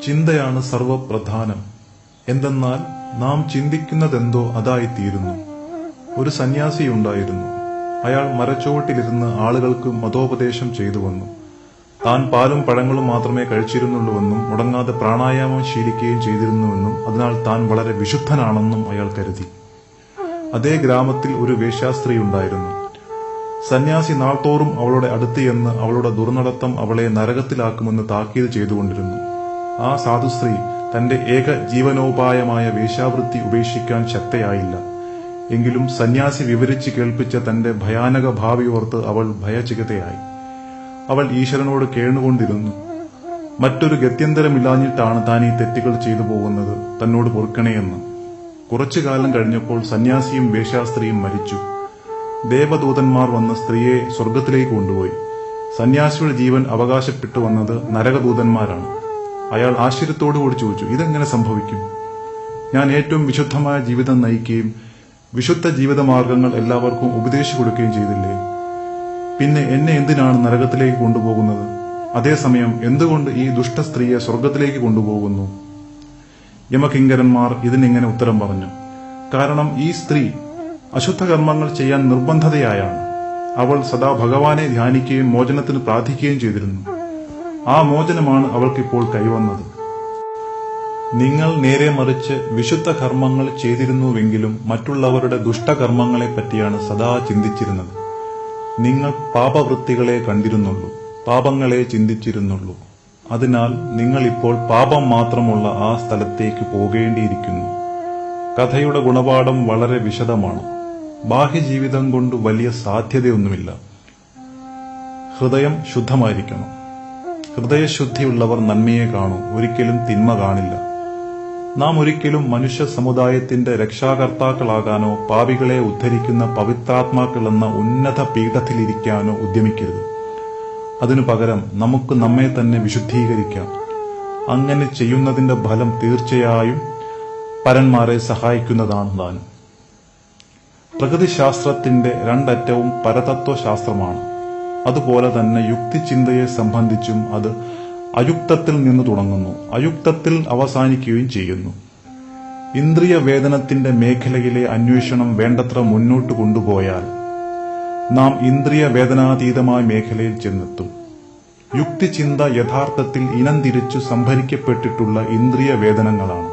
ചിന്തയാണ് സർവപ്രധാനം. എന്തെന്നാൽ നാം ചിന്തിക്കുന്നതെന്തോ അതായിത്തീരുന്നു. ഒരു സന്യാസിയുണ്ടായിരുന്നു. അയാൾ മരച്ചുവട്ടിലിരുന്ന് ആളുകൾക്ക് മതോപദേശം ചെയ്തു വന്നു. താൻ പാലും പഴങ്ങളും മാത്രമേ കഴിച്ചിരുന്നുള്ളൂവെന്നും മുടങ്ങാതെ പ്രാണായാമം ശീലിക്കുകയും ചെയ്തിരുന്നുവെന്നും അതിനാൽ താൻ വളരെ വിശുദ്ധനാണെന്നും അയാൾ കരുതി. അതേ ഗ്രാമത്തിൽ ഒരു വേശ്യാസ്ത്രീ ഉണ്ടായിരുന്നു. സന്യാസി നാൾതോറും അവളുടെ അടുത്ത് ചെന്ന് അവളുടെ ദുർനടത്തം അവളെ നരകത്തിലാക്കുമെന്ന് താക്കീത് ചെയ്തുകൊണ്ടിരുന്നു. ആ സാധുസ്ത്രീ തന്റെ ഏക ജീവനോപായമായ വേശ്യാവൃത്തി ഉപേക്ഷിക്കാൻ ശക്തയായില്ല. എങ്കിലും സന്യാസി വിവരിച്ച് കേൾപ്പിച്ച തന്റെ ഭയാനക ഭാവിയോർത്ത് അവൾ ഭയചകിതയായി. അവൾ ഈശ്വരനോട് കേണുകൊണ്ടിരുന്നു. മറ്റൊരു ഗത്യന്തരമില്ലാഞ്ഞിട്ടാണ് താൻ ഈ തെറ്റുകൾ ചെയ്തു പോകുന്നത്, തന്നോട് പൊറുക്കണേയെന്ന്. കുറച്ചു കാലം കഴിഞ്ഞപ്പോൾ സന്യാസിയും വേശ്യാസ്ത്രീയും മരിച്ചു. ദേവദൂതന്മാർ വന്ന് സ്ത്രീയെ സ്വർഗത്തിലേക്ക് കൊണ്ടുപോയി. സന്യാസിയുടെ ജീവൻ അവകാശപ്പെട്ടു വന്നത് നരകദൂതന്മാരാണ്. അയാൾ ആശ്ചര്യത്തോടുകൂടി ചോദിച്ചു, ഇതെങ്ങനെ സംഭവിക്കും? ഞാൻ ഏറ്റവും വിശുദ്ധമായ ജീവിതം നയിക്കുകയും വിശുദ്ധ ജീവിതമാർഗങ്ങൾ എല്ലാവർക്കും ഉപദേശിച്ചു കൊടുക്കുകയും ചെയ്തില്ലേ? പിന്നെ എന്നെ എന്തിനാണ് നരകത്തിലേക്ക് കൊണ്ടുപോകുന്നത്? അതേസമയം എന്തുകൊണ്ട് ഈ ദുഷ്ടസ്ത്രീയെ സ്വർഗത്തിലേക്ക് കൊണ്ടുപോകുന്നു? യമകിങ്കരന്മാർ ഇതിനിങ്ങനെ ഉത്തരം പറഞ്ഞു, കാരണം ഈ സ്ത്രീ അശുദ്ധ കർമ്മങ്ങൾ ചെയ്യാൻ നിർബന്ധതയായാണ്. അവൾ സദാ ഭഗവാനെ ധ്യാനിക്കുകയും മോചനത്തിന് പ്രാർത്ഥിക്കുകയും ചെയ്തിരുന്നു. ആ മോചനമാണ് അവൾക്കിപ്പോൾ കൈവന്നത്. നിങ്ങൾ നേരെ മറിച്ച് വിശുദ്ധ കർമ്മങ്ങൾ ചെയ്തിരുന്നുവെങ്കിലും മറ്റുള്ളവരുടെ ദുഷ്ടകർമ്മങ്ങളെപ്പറ്റിയാണ് സദാ ചിന്തിച്ചിരുന്നത്. നിങ്ങൾ പാപവൃത്തികളെ കണ്ടിരുന്നുള്ളൂ, പാപങ്ങളെ ചിന്തിച്ചിരുന്നുള്ളൂ. അതിനാൽ നിങ്ങൾ ഇപ്പോൾ പാപം മാത്രമുള്ള ആ സ്ഥലത്തേക്ക് പോകേണ്ടിയിരിക്കുന്നു. കഥയുടെ ഗുണപാഠം വളരെ വിശദമാണ്. ബാഹ്യജീവിതം കൊണ്ട് വലിയ സാധ്യതയൊന്നുമില്ല. ഹൃദയം ശുദ്ധമായിരിക്കണം. ഹൃദയശുദ്ധിയുള്ളവർ നന്മയെ കാണൂ, ഒരിക്കലും തിന്മ കാണില്ല. നാം ഒരിക്കലും മനുഷ്യ സമുദായത്തിന്റെ രക്ഷാകർത്താക്കളാകാനോ പാപികളെ ഉദ്ധരിക്കുന്ന പവിത്രാത്മാക്കളെന്ന ഉന്നത പീഠത്തിലിരിക്കാനോ ഉദ്യമിക്കരുത്. അതിനു പകരം നമുക്ക് നമ്മെ തന്നെ വിശുദ്ധീകരിക്കാം. അങ്ങനെ ചെയ്യുന്നതിന്റെ ഫലം തീർച്ചയായും പരന്മാരെ സഹായിക്കുന്നതാണ് താനും. പ്രകൃതിശാസ്ത്രത്തിന്റെ രണ്ടറ്റവും പരതത്വശാസ്ത്രമാണ്. അതുപോലെ തന്നെ യുക്തിചിന്തയെ സംബന്ധിച്ചും അത് അയുക്തത്തിൽ നിന്ന് തുടങ്ങുന്നു, അയുക്തത്തിൽ അവസാനിക്കുകയും ചെയ്യുന്നു. ഇന്ദ്രിയ വേദനത്തിന്റെ മേഖലയിലെ അന്വേഷണം വേണ്ടത്ര മുന്നോട്ട് കൊണ്ടുപോയാൽ നാം ഇന്ദ്രിയ വേദനാതീതമായ മേഖലയിൽ ചെന്നെത്തും. യുക്തിചിന്ത യഥാർത്ഥത്തിൽ ഇനം തിരിച്ചു സംഭരിക്കപ്പെട്ടിട്ടുള്ള ഇന്ദ്രിയ വേദനങ്ങളാണ്.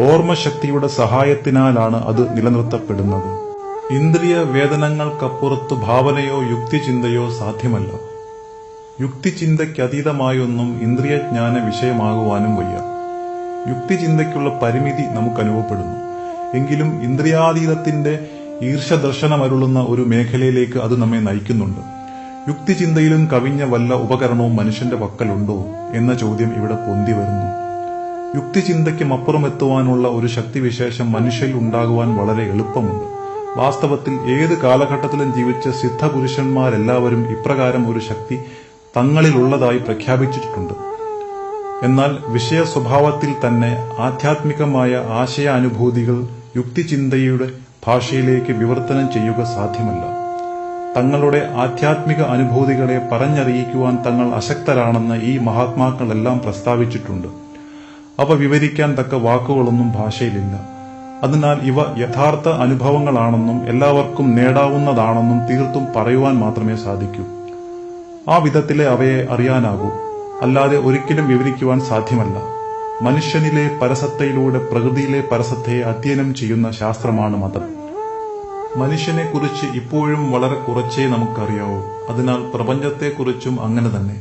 ഓർമ്മശക്തിയുടെ സഹായത്തിനാലാണ് അത് നിലനിർത്തപ്പെടുന്നത്. ഇന്ദ്രിയ വേദനങ്ങൾക്കപ്പുറത്ത് ഭാവനയോ യുക്തിചിന്തയോ സാധ്യമല്ല. യുക്തിചിന്തയ്ക്കതീതമായൊന്നും ഇന്ദ്രിയജ്ഞാന വിഷയമാകുവാനും വയ്യ. യുക്തിചിന്തയ്ക്കുള്ള പരിമിതി നമുക്ക് അനുഭവപ്പെടുന്നു. എങ്കിലും ഇന്ദ്രിയാതീതത്തിന്റെ ഈർഷദർശനമരുളുന്ന ഒരു മേഖലയിലേക്ക് അത് നമ്മെ നയിക്കുന്നുണ്ട്. യുക്തിചിന്തയിലും കവിഞ്ഞ വല്ല ഉപകരണവും മനുഷ്യന്റെ പക്കലുണ്ടോ എന്ന ചോദ്യം ഇവിടെ പൊന്തി വരുന്നു. യുക്തിചിന്തയ്ക്കും അപ്പുറം എത്തുവാനുള്ള ഒരു ശക്തിവിശേഷം മനുഷ്യരിൽ ഉണ്ടാകുവാൻ വളരെ എളുപ്പമുണ്ട്. വാസ്തവത്തിൽ ഏത് കാലഘട്ടത്തിലും ജീവിച്ച സിദ്ധപുരുഷന്മാരെല്ലാവരും ഇപ്രകാരം ഒരു ശക്തി തങ്ങളിലുള്ളതായി പ്രഖ്യാപിച്ചിട്ടുണ്ട്. എന്നാൽ വിഷയ സ്വഭാവത്തിൽ തന്നെ ആധ്യാത്മികമായ ആശയാനുഭൂതികൾ യുക്തിചിന്തയുടെ ഭാഷയിലേക്ക് വിവർത്തനം ചെയ്യുക സാധ്യമല്ല. തങ്ങളുടെ ആധ്യാത്മിക അനുഭൂതികളെ പറഞ്ഞറിയിക്കുവാൻ തങ്ങൾ അശക്തരാണെന്ന് ഈ മഹാത്മാക്കളെല്ലാം പ്രസ്താവിച്ചിട്ടുണ്ട്. അവ വിവരിക്കാൻ തക്ക വാക്കുകളൊന്നും ഭാഷയിലില്ല. അതിനാൽ ഇവ യഥാർത്ഥ അനുഭവങ്ങളാണെന്നും എല്ലാവർക്കും നേടാവുന്നതാണെന്നും തീർത്തും പറയുവാൻ മാത്രമേ സാധിക്കൂ. ആ വിധത്തിലെ അവയെ അറിയാനാകൂ, അല്ലാതെ ഒരിക്കലും വിവരിക്കുവാൻ സാധ്യമല്ല. മനുഷ്യനിലെ പരസത്തയിലൂടെ പ്രകൃതിയിലെ പരസത്തയെ അധ്യയനം ചെയ്യുന്ന ശാസ്ത്രമാണ് മതം. മനുഷ്യനെക്കുറിച്ച് ഇപ്പോഴും വളരെ കുറച്ചേ നമുക്കറിയാവൂ. അതിനാൽ പ്രപഞ്ചത്തെക്കുറിച്ചും അങ്ങനെ തന്നെ.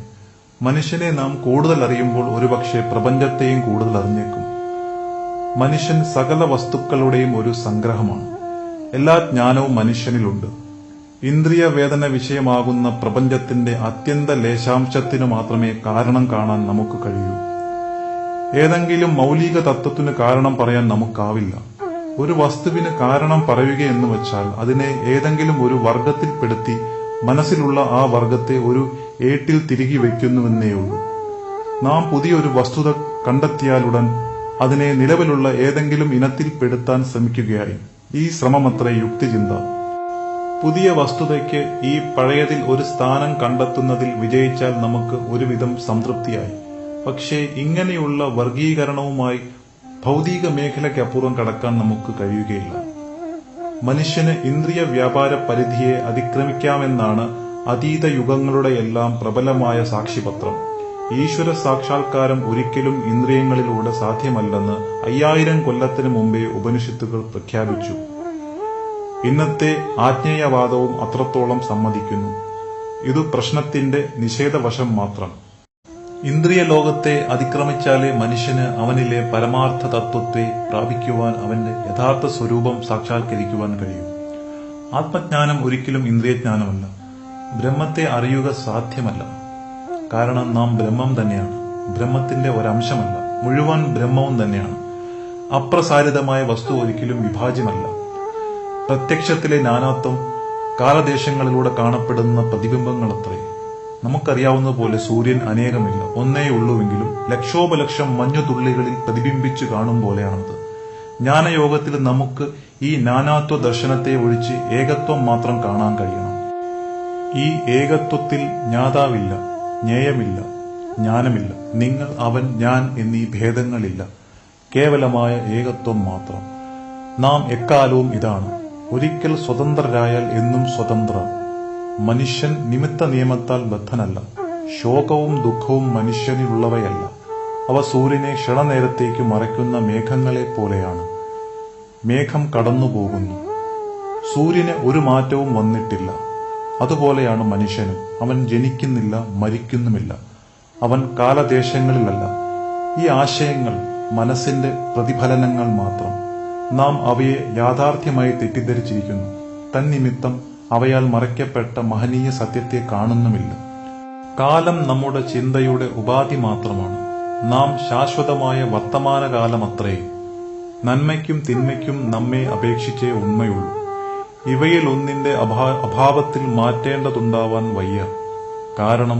മനുഷ്യനെ നാം കൂടുതൽ അറിയുമ്പോൾ ഒരുപക്ഷെ പ്രപഞ്ചത്തെയും കൂടുതൽ അറിഞ്ഞേക്കും. മനുഷ്യൻ സകല വസ്തുക്കളുടെയും ഒരു സംഗ്രഹമാണ്. എല്ലാ ജ്ഞാനവും മനുഷ്യനിലുണ്ട്. ഇന്ദ്രിയ വേദന വിഷയമാകുന്ന പ്രപഞ്ചത്തിന്റെ അത്യന്ത ലേശാംശത്തിനു മാത്രമേ കാരണം കാണാൻ നമുക്ക് കഴിയൂ. ഏതെങ്കിലും മൗലിക തത്വത്തിന് കാരണം പറയാൻ നമുക്കാവില്ല. ഒരു വസ്തുവിന് കാരണം പറയുകയെന്ന് വെച്ചാൽ അതിനെ ഏതെങ്കിലും ഒരു വർഗത്തിൽപ്പെടുത്തി മനസ്സിലുള്ള ആ വർഗത്തെ ഒരു ഏട്ടിൽ തിരികെ വയ്ക്കുന്നുവെന്നേയുള്ളൂ. നാം പുതിയൊരു വസ്തുത കണ്ടെത്തിയാലുടൻ അതിനെ നിലവിലുള്ള ഏതെങ്കിലും ഇനത്തിൽപ്പെടുത്താൻ ശ്രമിക്കുകയായി. ഈ ശ്രമമത്രേ യുക്തിചിന്ത. പുതിയ വസ്തുതയ്ക്ക് ഈ പഴയതിൽ ഒരു സ്ഥാനം കണ്ടെത്തുന്നതിൽ വിജയിച്ചാൽ നമുക്ക് ഒരുവിധം സംതൃപ്തിയായി. പക്ഷേ ഇങ്ങനെയുള്ള വർഗീകരണവുമായി ഭൗതിക മേഖലയ്ക്കപ്പുറം കടക്കാൻ നമുക്ക് കഴിയുകയില്ല. മനുഷ്യന് ഇന്ദ്രിയ വ്യാപാര പരിധിയെ അതിക്രമിക്കാമെന്നാണ് അതീത യുഗങ്ങളുടെയെല്ലാം പ്രബലമായ സാക്ഷിപത്രം. ഈശ്വര സാക്ഷാത്കാരം ഒരിക്കലും ഇന്ദ്രിയങ്ങളിലൂടെ സാധ്യമല്ലെന്ന് 5000 കൊല്ലത്തിനു മുമ്പേ ഉപനിഷത്തുകൾ പ്രഖ്യാപിച്ചു. ഇന്നത്തെ ആജ്ഞേയവാദവും അത്രത്തോളം സമ്മതിക്കുന്നു. ഇതു പ്രശ്നത്തിന്റെ നിഷേധവശം മാത്രം. ഇന്ദ്രിയ ലോകത്തെ അതിക്രമിച്ചാലേ മനുഷ്യന് അവനിലെ പരമാർത്ഥ തത്വത്തെ പ്രാപിക്കുവാൻ, അവന്റെ യഥാർത്ഥ സ്വരൂപം സാക്ഷാത്കരിക്കുവാൻ കഴിയും. ആത്മജ്ഞാനം ഒരിക്കലും ഇന്ദ്രിയജ്ഞാനമല്ല. ബ്രഹ്മത്തെ അറിയുക സാധ്യമല്ല. കാരണം നാം ബ്രഹ്മം തന്നെയാണ്. ബ്രഹ്മത്തിന്റെ ഒരംശമല്ല, മുഴുവൻ ബ്രഹ്മവും തന്നെയാണ്. അപ്രസാരിതമായ വസ്തു ഒരിക്കലും വിഭാജ്യമല്ല. പ്രത്യക്ഷത്തിലെ നാനാത്വം കാലദേശങ്ങളിലൂടെ കാണപ്പെടുന്ന പ്രതിബിംബങ്ങളത്രേ. നമുക്കറിയാവുന്ന പോലെ സൂര്യൻ അനേകമില്ല, ഒന്നേ ഉള്ളുവെങ്കിലും ലക്ഷോപലക്ഷം മഞ്ഞുതുള്ളികളിൽ പ്രതിബിംബിച്ചു കാണും പോലെയാണത്. ജ്ഞാനയോഗത്തിൽ നമുക്ക് ഈ നാനാത്വ ദർശനത്തെ ഒഴിച്ച് ഏകത്വം മാത്രം കാണാൻ കഴിയണം. ഈ ഏകത്വത്തിൽ ജ്ഞാതാവില്ല, ജ്ഞേയമില്ല, ജ്ഞാനമില്ല, നിങ്ങൾ, അവൻ, ഞാൻ എന്നീ ഭേദങ്ങളില്ല. കേവലമായ ഏകത്വം മാത്രം. നാം എക്കാലവും ഇതാണ്. ഒരിക്കൽ സ്വതന്ത്രരായാൽ എന്നും സ്വതന്ത്രർ. മനുഷ്യൻ നിമിത്ത നിയമത്താൽ ബദ്ധനല്ല. ശോകവും ദുഃഖവും മനുഷ്യനിലുള്ളവയല്ല. അവ സൂര്യനെ ക്ഷണനേരത്തേക്ക് മറയ്ക്കുന്ന മേഘങ്ങളെ പോലെയാണ്. മേഘം കടന്നുപോകുന്നു. സൂര്യന് ഒരു മാറ്റവും വന്നിട്ടില്ല. അതുപോലെയാണ് മനുഷ്യനും. അവൻ ജനിക്കുന്നില്ല, മരിക്കുന്നുമില്ല. അവൻ കാലദേശങ്ങളിലല്ല. ഈ ആശയങ്ങൾ മനസ്സിന്റെ പ്രതിഫലനങ്ങൾ മാത്രം. നാം അവയെ യാഥാർത്ഥ്യമായി തെറ്റിദ്ധരിച്ചിരിക്കുന്നു. തന്നിമിത്തം അവയാൽ മറയ്ക്കപ്പെട്ട മഹനീയ സത്യത്തെ കാണുന്നുമില്ല. കാലം നമ്മുടെ ചിന്തയുടെ ഉപാധി മാത്രമാണ്. നാം ശാശ്വതമായ വർത്തമാനകാലമത്രേ. നന്മയ്ക്കും തിന്മയ്ക്കും നമ്മെ അപേക്ഷിച്ചേ ഉണ്മയുള്ളൂ. ഇവയിൽ ഒന്നിന്റെ അഭാവത്തിൽ മാറ്റേണ്ടതുണ്ടാവാൻ വയ്യ. കാരണം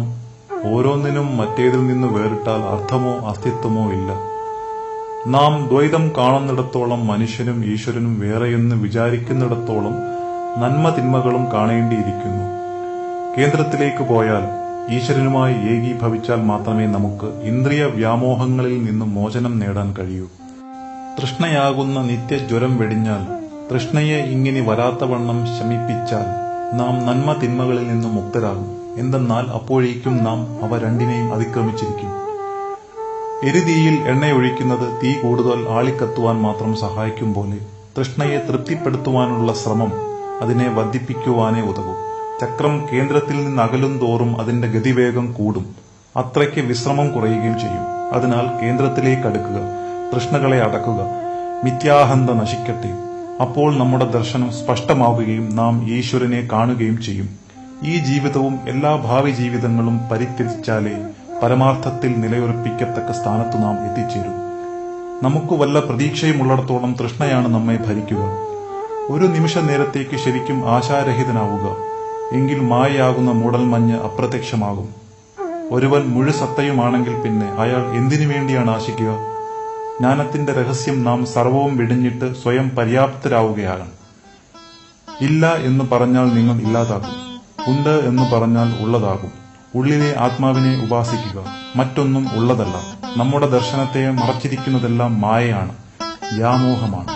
ഓരോന്നിനും മറ്റേതിൽ നിന്ന് വേറിട്ടാൽ അർത്ഥമോ അസ്തിത്വമോ ഇല്ല. നാം ദ്വൈതം കാണുന്നിടത്തോളം മനുഷ്യനും ഈശ്വരനും വേറെയെന്ന് വിചാരിക്കുന്നിടത്തോളം നന്മ തിന്മകളും കാണേണ്ടിയിരിക്കുന്നു. കേന്ദ്രത്തിലേക്ക് പോയാൽ, ഈശ്വരനുമായി ഏകീഭവിച്ചാൽ മാത്രമേ നമുക്ക് ഇന്ദ്രിയ വ്യാമോഹങ്ങളിൽ നിന്നും മോചനം നേടാൻ കഴിയൂ. തൃഷ്ണയാകുന്ന നിത്യജ്വരം വെടിഞ്ഞാൽ, തൃഷ്ണയെ ഇങ്ങനെ വരാത്തവണ്ണം ശമിപ്പിച്ചാൽ നാം നന്മ തിന്മകളിൽ നിന്നും മുക്തരാകും. എന്തെന്നാൽ അപ്പോഴേക്കും നാം അവ രണ്ടിനെയും അതിക്രമിച്ചിരിക്കും. എരുതിയിൽ എണ്ണയൊഴിക്കുന്നത് തീ കൂടുതൽ ആളിക്കത്തുവാൻ മാത്രം സഹായിക്കും പോലെ തൃഷ്ണയെ തൃപ്തിപ്പെടുത്തുവാനുള്ള ശ്രമം അതിനെ വർദ്ധിപ്പിക്കുവാനേ ഉതകും. ചക്രം കേന്ദ്രത്തിൽ നിന്ന് അകലും തോറും അതിന്റെ ഗതിവേഗം കൂടും. അത്രയ്ക്ക് വിശ്രമം കുറയുകയും ചെയ്യും. അതിനാൽ കേന്ദ്രത്തിലേക്ക് അടുക്കുക, തൃഷ്ണകളെ അടക്കുക, മിഥ്യാഹന്ത നശിക്കട്ടെ. അപ്പോൾ നമ്മുടെ ദർശനം സ്പഷ്ടമാവുകയും നാം ഈശ്വരനെ കാണുകയും ചെയ്യും. ഈ ജീവിതവും എല്ലാ ഭാവി ജീവിതങ്ങളും പരിത്യജിച്ചാലേ പരമാർത്ഥത്തിൽ നിലയുറപ്പിക്കത്തക്ക സ്ഥാനത്തു നാം എത്തിച്ചേരും. നമുക്ക് വല്ല പ്രതീക്ഷയുമുള്ളിടത്തോളം തൃഷ്ണയാണ് നമ്മെ ഭരിക്കുക. ഒരു നിമിഷ നേരത്തേക്ക് ശരിക്കും ആശാരഹിതനാവുക. എങ്കിൽ മായയാകുന്ന മൂടൽമഞ്ഞ് അപ്രത്യക്ഷമാകും. ഒരുവൻ മുഴുസത്തയുമാണെങ്കിൽ പിന്നെ അയാൾ എന്തിനു വേണ്ടിയാണ് ആശിക്കുക? ജ്ഞാനത്തിന്റെ രഹസ്യം നാം സർവവും വെടിഞ്ഞിട്ട് സ്വയം പര്യാപ്തരാവുകയാണ്. ഇല്ല എന്ന് പറഞ്ഞാൽ നിങ്ങൾ ഇല്ലാതാകും. ഉണ്ട് എന്ന് പറഞ്ഞാൽ ഉള്ളതാകും. ഉള്ളിലെ ആത്മാവിനെ ഉപാസിക്കുക. മറ്റൊന്നും ഉള്ളതല്ല. നമ്മുടെ ദർശനത്തെ മറച്ചിരിക്കുന്നതെല്ലാം മായയാണ്, വ്യാമോഹമാണ്.